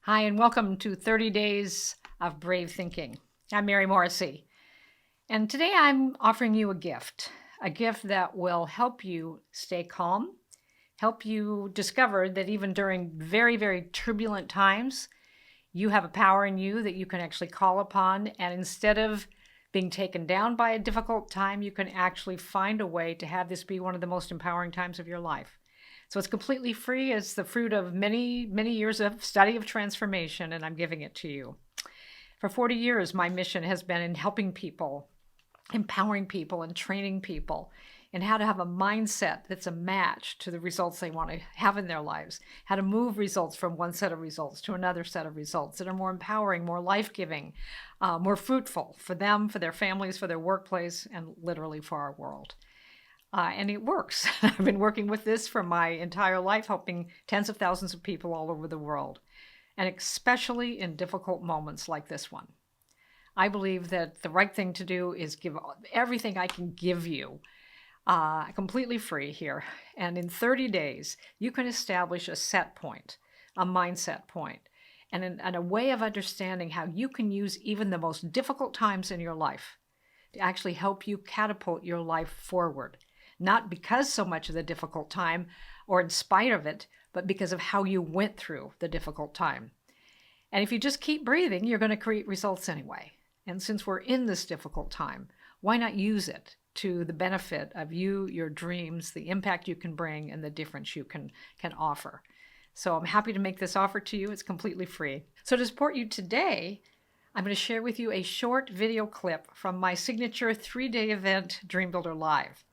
Hi, and welcome to 30 Days of Brave Thinking. I'm Mary Morrissey, and today I'm offering you a gift that will help you stay calm, help you discover that even during very, very turbulent times, you have a power in you that you can actually call upon, and instead of being taken down by a difficult time, you can actually find a way to have this be one of the most empowering times of your life. So it's completely free. It's the fruit of many, many years of study of transformation, and I'm giving it to you. For 40 years, my mission has been in helping people, empowering people, and training people in how to have a mindset that's a match to the results they want to have in their lives, how to move results from one set of results to another set of results that are more empowering, more life-giving, more fruitful for them, for their families, for their workplace, and literally for our world. And it works. I've been working with this for my entire life, helping tens of thousands of people all over the world, and especially in difficult moments like this one. I believe that the right thing to do is give everything I can give you completely free here. And in 30 days, you can establish a set point, a mindset point, and a way of understanding how you can use even the most difficult times in your life to actually help you catapult your life forward. Not because so much of the difficult time or in spite of it, but because of how you went through the difficult time. And if you just keep breathing, you're going to create results anyway. And since we're in this difficult time, why not use it to the benefit of you, your dreams, the impact you can bring, and the difference you can offer? So I'm happy to make this offer to you. It's completely free. So to support you today, I'm going to share with you a short video clip from my signature 3-day event, DreamBuilder Live.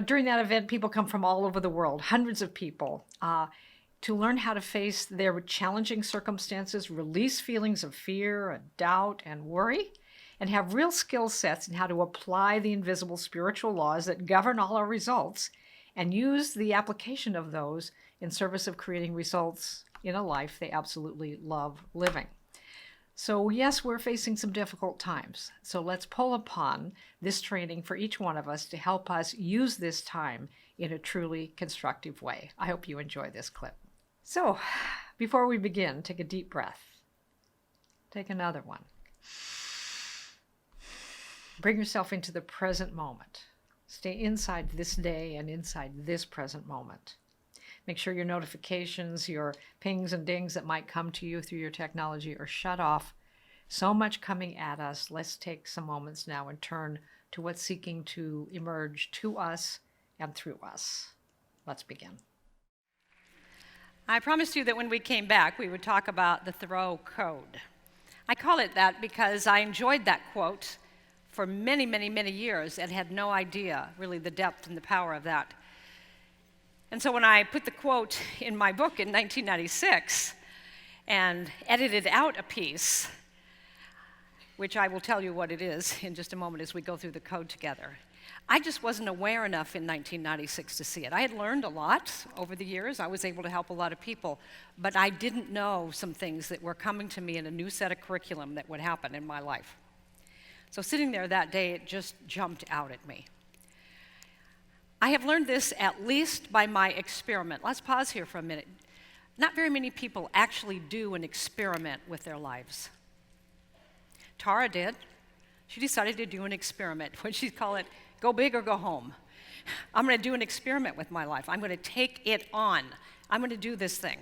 During that event, people come from all over the world, hundreds of people, to learn how to face their challenging circumstances, release feelings of fear and doubt and worry, and have real skill sets in how to apply the invisible spiritual laws that govern all our results and use the application of those in service of creating results in a life they absolutely love living. So yes, we're facing some difficult times. So let's pull upon this training for each one of us to help us use this time in a truly constructive way. I hope you enjoy this clip. So before we begin, take a deep breath. Take another one. Bring yourself into the present moment. Stay inside this day and inside this present moment. Make sure your notifications, your pings and dings that might come to you through your technology are shut off. So much coming at us. Let's take some moments now and turn to what's seeking to emerge to us and through us. Let's begin. I promised you that when we came back, we would talk about the Thoreau Code. I call it that because I enjoyed that quote for many, many, many years and had no idea really the depth and the power of that. And so when I put the quote in my book in 1996 and edited out a piece, which I will tell you what it is in just a moment as we go through the code together, I just wasn't aware enough in 1996 to see it. I had learned a lot over the years. I was able to help a lot of people, but I didn't know some things that were coming to me in a new set of curriculum that would happen in my life. So sitting there that day, it just jumped out at me. I have learned this at least by my experiment. Let's pause here for a minute. Not very many people actually do an experiment with their lives. Tara did. She decided to do an experiment. What she'd call it, go big or go home. I'm going to do an experiment with my life. I'm going to take it on. I'm going to do this thing.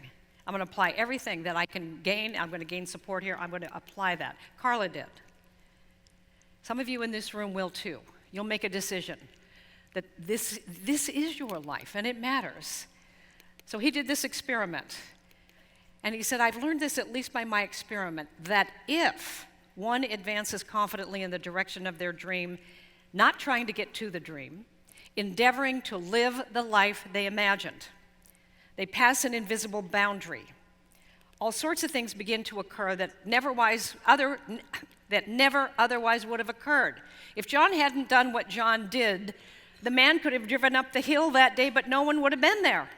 I'm going to apply everything that I can gain. I'm going to gain support here. I'm going to apply that. Carla did. Some of you in this room will too. You'll make a decision that this is your life and it matters. So he did this experiment. And he said, I've learned this at least by my experiment, that if one advances confidently in the direction of their dream, not trying to get to the dream, endeavoring to live the life they imagined, they pass an invisible boundary. All sorts of things begin to occur that never otherwise would have occurred. If John hadn't done what John did, the man could have driven up the hill that day, but no one would have been there.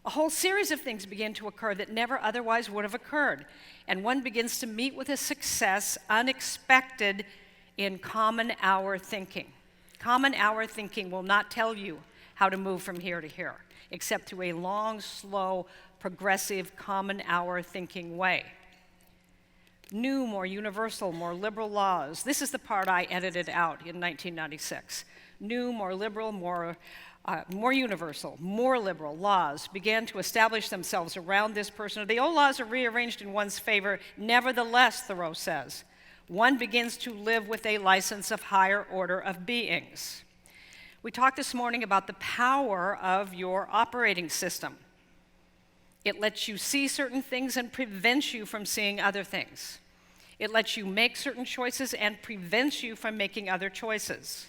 A whole series of things begin to occur that never otherwise would have occurred. And one begins to meet with a success unexpected in common hour thinking. Common hour thinking will not tell you how to move from here to here, except through a long, slow, progressive, common hour thinking way. New, more universal, more liberal laws. This is the part I edited out in 1996. New, more liberal, more universal, more liberal laws began to establish themselves around this person. The old laws are rearranged in one's favor. Nevertheless, Thoreau says, one begins to live with a license of higher order of beings. We talked this morning about the power of your operating system. It lets you see certain things and prevents you from seeing other things. It lets you make certain choices and prevents you from making other choices.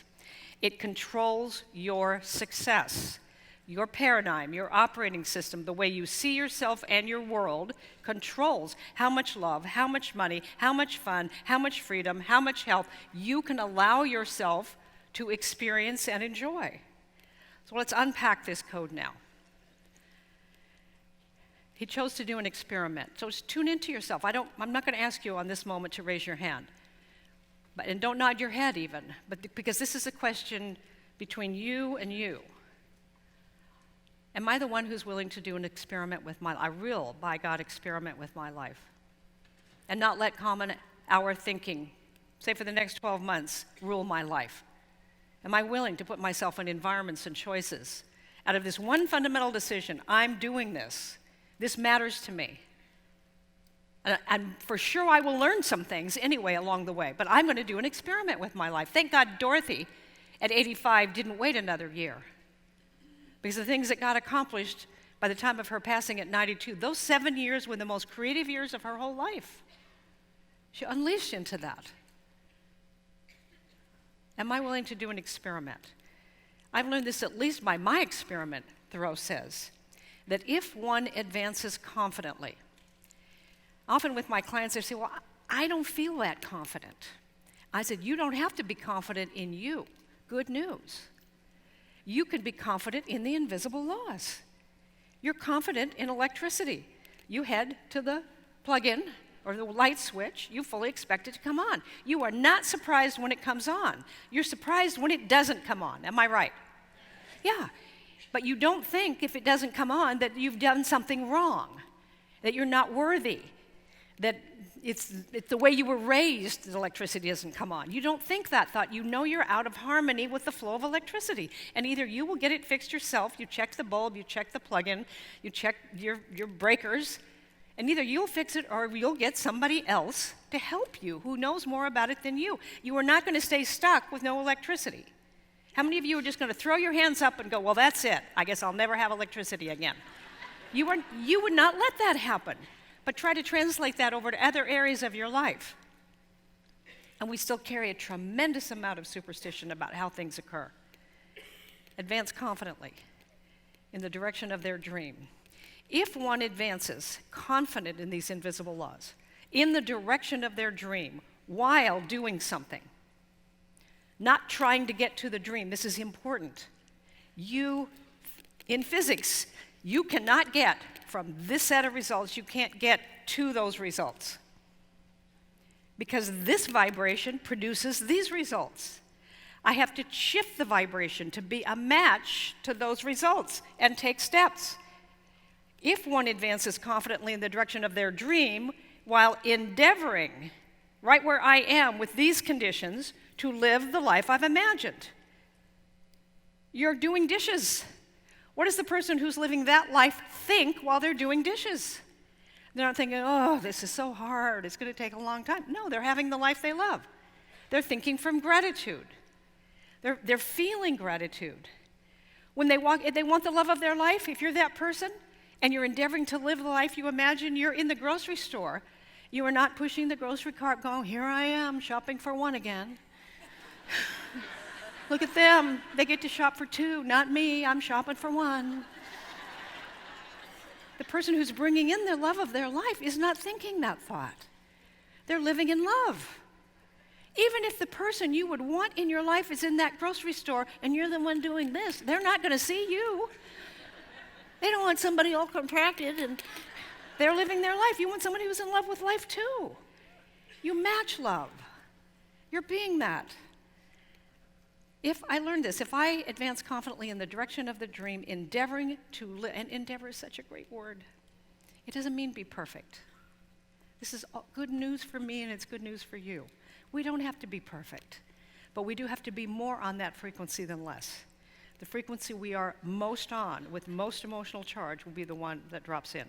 It controls your success. Your paradigm, your operating system, the way you see yourself and your world controls how much love, how much money, how much fun, how much freedom, how much health you can allow yourself to experience and enjoy. So let's unpack this code now. He chose to do an experiment. So just tune into yourself. I'm not going to ask you on this moment to raise your hand. And don't nod your head even, because this is a question between you and you. Am I the one who's willing to do an experiment with my life? I will, by God, experiment with my life. And not let common hour thinking, say for the next 12 months, rule my life. Am I willing to put myself in environments and choices out of this one fundamental decision? I'm doing this. This matters to me. And for sure I will learn some things anyway along the way, but I'm going to do an experiment with my life. Thank God Dorothy at 85 didn't wait another year, because the things that got accomplished by the time of her passing at 92, those 7 years were the most creative years of her whole life. She unleashed into that. Am I willing to do an experiment? I've learned this at least by my experiment, Thoreau says, that if one advances confidently, often with my clients, they say, well, I don't feel that confident. I said, you don't have to be confident in you. Good news. You can be confident in the invisible laws. You're confident in electricity. You head to the plug-in or the light switch, you fully expect it to come on. You are not surprised when it comes on. You're surprised when it doesn't come on. Am I right? Yeah. But you don't think if it doesn't come on that you've done something wrong, that you're not worthy, that it's the way you were raised that electricity doesn't come on. You don't think that thought. You know you're out of harmony with the flow of electricity. And either you will get it fixed yourself, you check the bulb, you check the plug-in, you check your breakers, and either you'll fix it or you'll get somebody else to help you who knows more about it than you. You are not going to stay stuck with no electricity. How many of you are just going to throw your hands up and go, well, that's it. I guess I'll never have electricity again. You would not let that happen. But try to translate that over to other areas of your life. And we still carry a tremendous amount of superstition about how things occur. Advance confidently in the direction of their dream. If one advances confident in these invisible laws, in the direction of their dream, while doing something, not trying to get to the dream, this is important. In physics, you cannot get from this set of results, you can't get to those results. Because this vibration produces these results. I have to shift the vibration to be a match to those results and take steps. If one advances confidently in the direction of their dream, while endeavoring, right where I am with these conditions, to live the life I've imagined. You're doing dishes. What does the person who's living that life think while they're doing dishes? They're not thinking, oh, this is so hard, it's going to take a long time. No, they're having the life they love. They're thinking from gratitude. They're feeling gratitude. When they if they want the love of their life, if you're that person and you're endeavoring to live the life you imagine, you're in the grocery store. You are not pushing the grocery cart going, here I am, shopping for one again. Look at them. They get to shop for two, not me. I'm shopping for one. The person who's bringing in the love of their life is not thinking that thought. They're living in love. Even if the person you would want in your life is in that grocery store and you're the one doing this, they're not going to see you. They don't want somebody all contracted and they're living their life. You want somebody who's in love with life too. You match love. You're being that. If I learned this, if I advance confidently in the direction of the dream, endeavoring to live, and endeavor is such a great word. It doesn't mean be perfect. This is good news for me and it's good news for you. We don't have to be perfect, but we do have to be more on that frequency than less. The frequency we are most on with most emotional charge will be the one that drops in.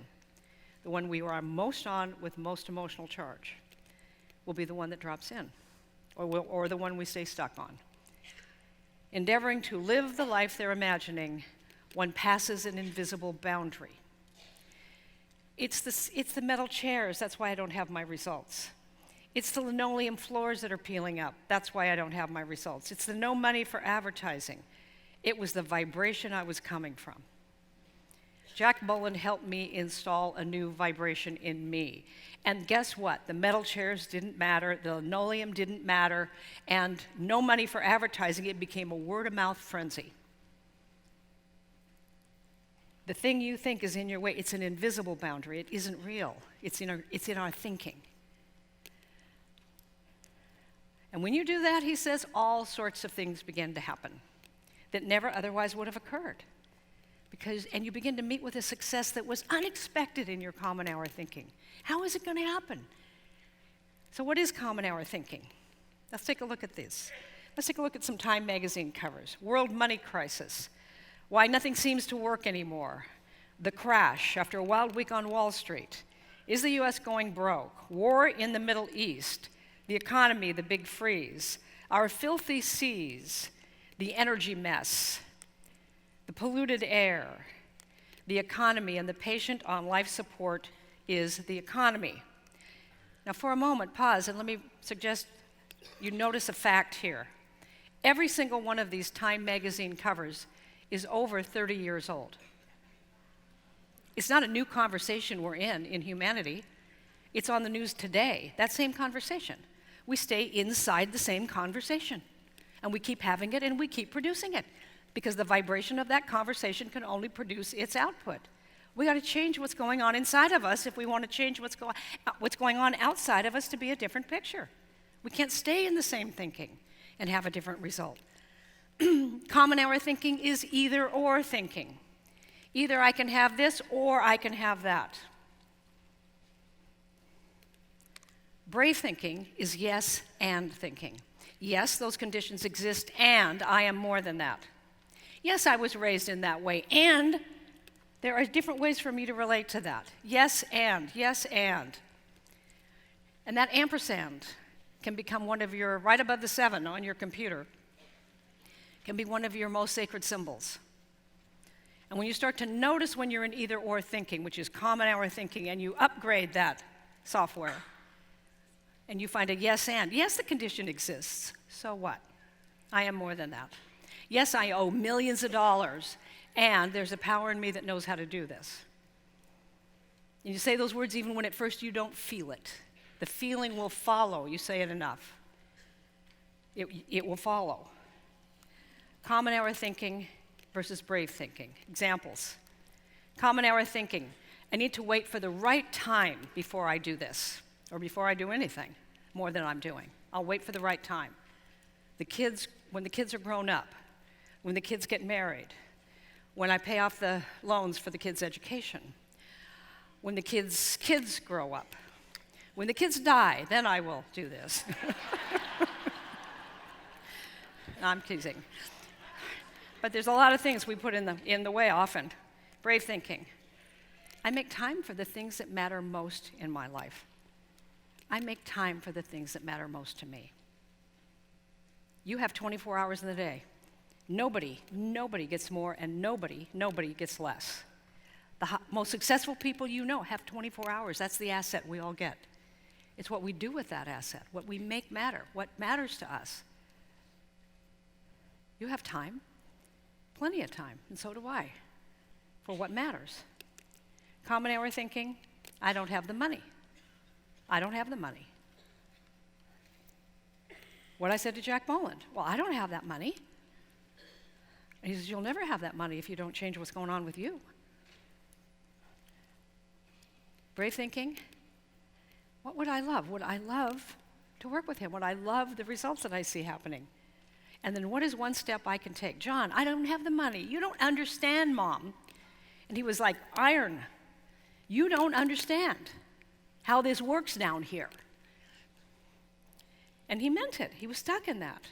The one we are most on with most emotional charge will be the one that drops in, or the one we stay stuck on. Endeavoring to live the life they're imagining, one passes an invisible boundary. It's the metal chairs, that's why I don't have my results. It's the linoleum floors that are peeling up, that's why I don't have my results. It's the no money for advertising. It was the vibration I was coming from. Jack Walden helped me install a new vibration in me. And guess what? The metal chairs didn't matter, the linoleum didn't matter, and no money for advertising, it became a word-of-mouth frenzy. The thing you think is in your way, it's an invisible boundary. It isn't real. It's in our thinking. And when you do that, he says, all sorts of things begin to happen that never otherwise would have occurred. And you begin to meet with a success that was unexpected in your common hour thinking. How is it going to happen? So what is common hour thinking? Let's take a look at this. Let's take a look at some Time magazine covers. World money crisis. Why nothing seems to work anymore. The crash after a wild week on Wall Street. Is the U.S. going broke? War in the Middle East. The economy, the big freeze. Our filthy seas. The energy mess. The polluted air. The economy, and the patient on life support is the economy. Now for a moment, pause, and let me suggest you notice a fact here. Every single one of these Time magazine covers is over 30 years old. It's not a new conversation we're in humanity. It's on the news today, that same conversation. We stay inside the same conversation, and we keep having it and we keep producing it, because the vibration of that conversation can only produce its output. We got to change what's going on inside of us if we want to change what's going on outside of us to be a different picture. We can't stay in the same thinking and have a different result. Common hour thinking is either or thinking. Either I can have this or I can have that. Brave thinking is yes and thinking. Yes, those conditions exist, and I am more than that. Yes, I was raised in that way, and there are different ways for me to relate to that. Yes, and. And that ampersand can become one of your, right above the 7 on your computer, can be one of your most sacred symbols. And when you start to notice when you're in either or thinking, which is common hour thinking, and you upgrade that software, and you find a yes and. Yes, the condition exists. So what? I am more than that. Yes, I owe millions of dollars, and there's a power in me that knows how to do this. And you say those words even when at first you don't feel it. The feeling will follow. You say it enough. It will follow. Common hour thinking versus brave thinking. Examples. Common hour thinking. I need to wait for the right time before I do this, or before I do anything more than I'm doing. I'll wait for the right time. When the kids are grown up, when the kids get married, when I pay off the loans for the kids' education, when the kids' kids grow up, when the kids die, then I will do this. No, I'm teasing. But there's a lot of things we put in the way often. Brave thinking. I make time for the things that matter most in my life. I make time for the things that matter most to me. You have 24 hours in the day. Nobody gets more, and nobody gets less. The most successful people you know have 24 hours. That's the asset we all get. It's what we do with that asset, what we make matter, what matters to us. You have time, plenty of time, and so do I, for what matters. Common hour thinking, I don't have the money. I don't have the money. What I said to Jack Walden, well, I don't have that money. And he says, you'll never have that money if you don't change what's going on with you. Brave thinking, what would I love? Would I love to work with him? Would I love the results that I see happening? And then what is one step I can take? John, I don't have the money. You don't understand, Mom. And he was like, iron. You don't understand how this works down here. And he meant it. He was stuck in that.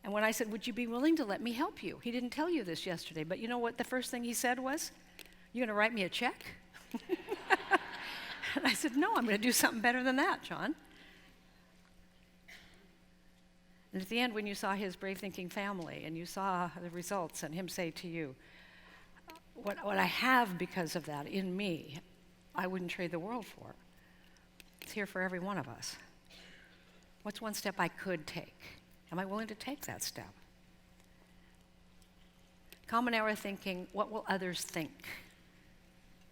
And when I said, would you be willing to let me help you? He didn't tell you this yesterday, but you know what the first thing he said was? You going to write me a check? And I said, no, I'm going to do something better than that, John. And at the end, when you saw his brave thinking family and you saw the results and him say to you, what I have because of that in me, I wouldn't trade the world for. It's here for every one of us. What's one step I could take? Am I willing to take that step? Common error thinking, what will others think?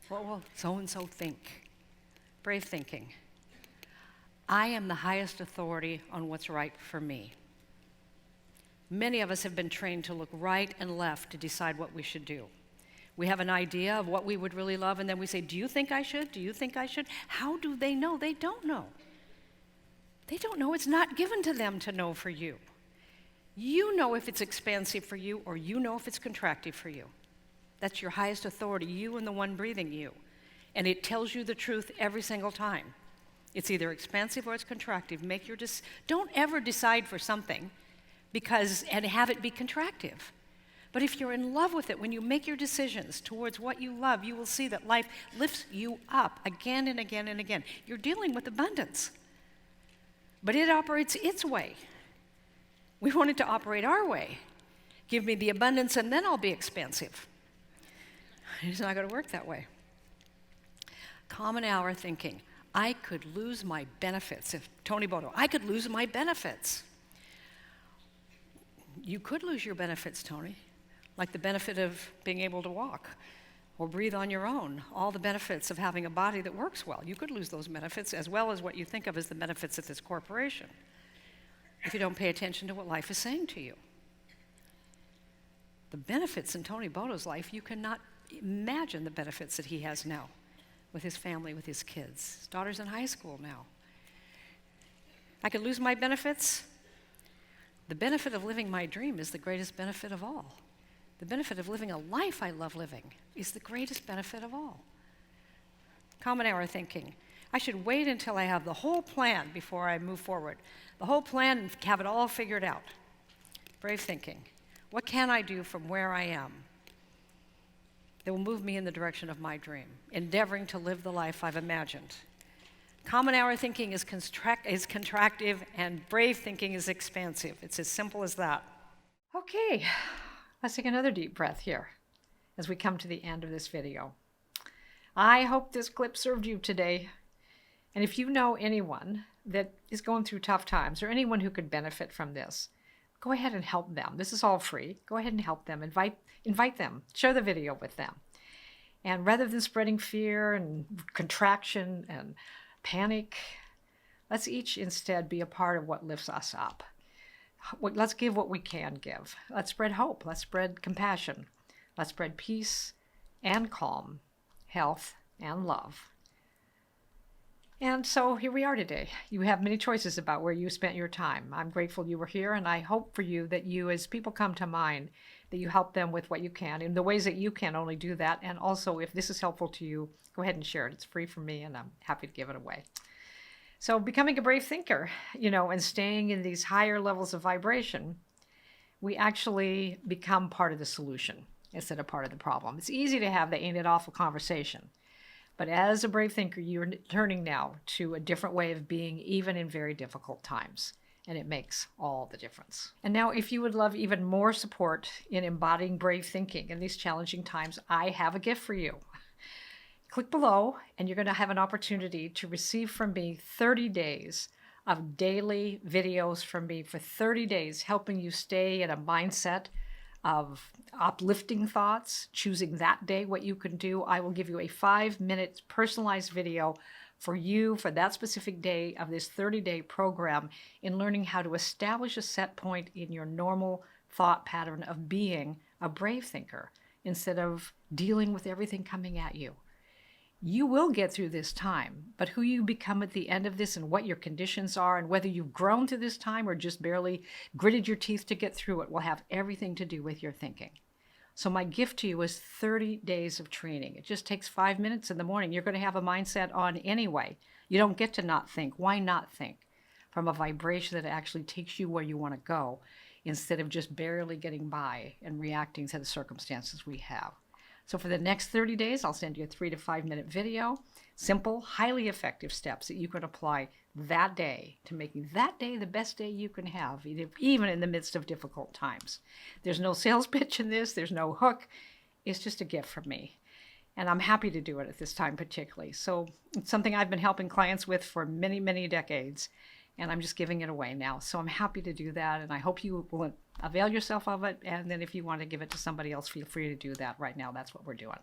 What will so-and-so think? Brave thinking, I am the highest authority on what's right for me. Many of us have been trained to look right and left to decide what we should do. We have an idea of what we would really love, and then we say, do you think I should? Do you think I should? How do they know? They don't know. They don't know. It's not given to them to know for you. You know if it's expansive for you, or you know if it's contractive for you. That's your highest authority, you and the one breathing you. And it tells you the truth every single time. It's either expansive or it's contractive. Don't ever decide for something and have it be contractive. But if you're in love with it, when you make your decisions towards what you love, you will see that life lifts you up again and again and again. You're dealing with abundance. But it operates its way. We want it to operate our way. Give me the abundance and then I'll be expansive. It's not going to work that way. Common hour thinking, I could lose my benefits. If Tony Bodo, I could lose my benefits. You could lose your benefits, Tony, like the benefit of being able to walk or breathe on your own, all the benefits of having a body that works well. You could lose those benefits as well as what you think of as the benefits of this corporation if you don't pay attention to what life is saying to you. The benefits in Tony Bodo's life, you cannot imagine the benefits that he has now with his family, with his kids. His daughter's in high school now. I could lose my benefits. The benefit of living my dream is the greatest benefit of all. The benefit of living a life I love living is the greatest benefit of all. Common hour thinking. I should wait until I have the whole plan before I move forward. The whole plan and have it all figured out. Brave thinking. What can I do from where I am that will move me in the direction of my dream, endeavoring to live the life I've imagined? Common hour thinking is contractive, and brave thinking is expansive. It's as simple as that. Okay, let's take another deep breath here as we come to the end of this video. I hope this clip served you today. And if you know anyone that is going through tough times or anyone who could benefit from this, go ahead and help them. This is all free. Go ahead and help them. Invite them. Share the video with them. And rather than spreading fear and contraction and panic, let's each instead be a part of what lifts us up. Let's give what we can give. Let's spread hope. Let's spread compassion. Let's spread peace and calm, health and love. And so here we are today. You have many choices about where you spent your time. I'm grateful you were here, and I hope for you that you, as people come to mind, that you help them with what you can in the ways that you can only do that. And also, if this is helpful to you, go ahead and share it. It's free for me, and I'm happy to give it away. So becoming a brave thinker, and staying in these higher levels of vibration, we actually become part of the solution instead of part of the problem. It's easy to have the ain't it awful conversation. But as a brave thinker, you're turning now to a different way of being, even in very difficult times. And it makes all the difference. And now, if you would love even more support in embodying brave thinking in these challenging times, I have a gift for you. Click below, and you're going to have an opportunity to receive from me 30 days of daily videos from me for 30 days, helping you stay in a mindset of uplifting thoughts, choosing that day what you can do. I will give you a 5-minute personalized video for you for that specific day of this 30-day program in learning how to establish a set point in your normal thought pattern of being a brave thinker instead of dealing with everything coming at you. You will get through this time, but who you become at the end of this and what your conditions are and whether you've grown through this time or just barely gritted your teeth to get through it will have everything to do with your thinking. So my gift to you is 30 days of training. It just takes 5 minutes in the morning. You're going to have a mindset on anyway. You don't get to not think. Why not think? From a vibration that actually takes you where you want to go instead of just barely getting by and reacting to the circumstances we have. So for the next 30 days, I'll send you a 3 to 5 minute video, simple, highly effective steps that you can apply that day to making that day the best day you can have, even in the midst of difficult times. There's no sales pitch in this. There's no hook. It's just a gift from me. And I'm happy to do it at this time particularly. So it's something I've been helping clients with for many, many decades. And I'm just giving it away now. So I'm happy to do that. And I hope you will avail yourself of it. And then if you want to give it to somebody else, feel free to do that right now. That's what we're doing.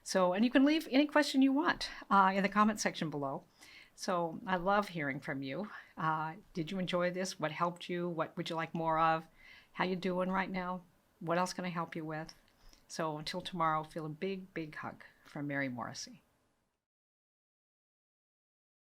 So, and you can leave any question you want in the comment section below. So I love hearing from you. Did you enjoy this? What helped you? What would you like more of? How you doing right now? What else can I help you with? So until tomorrow, feel a big, big hug from Mary Morrissey.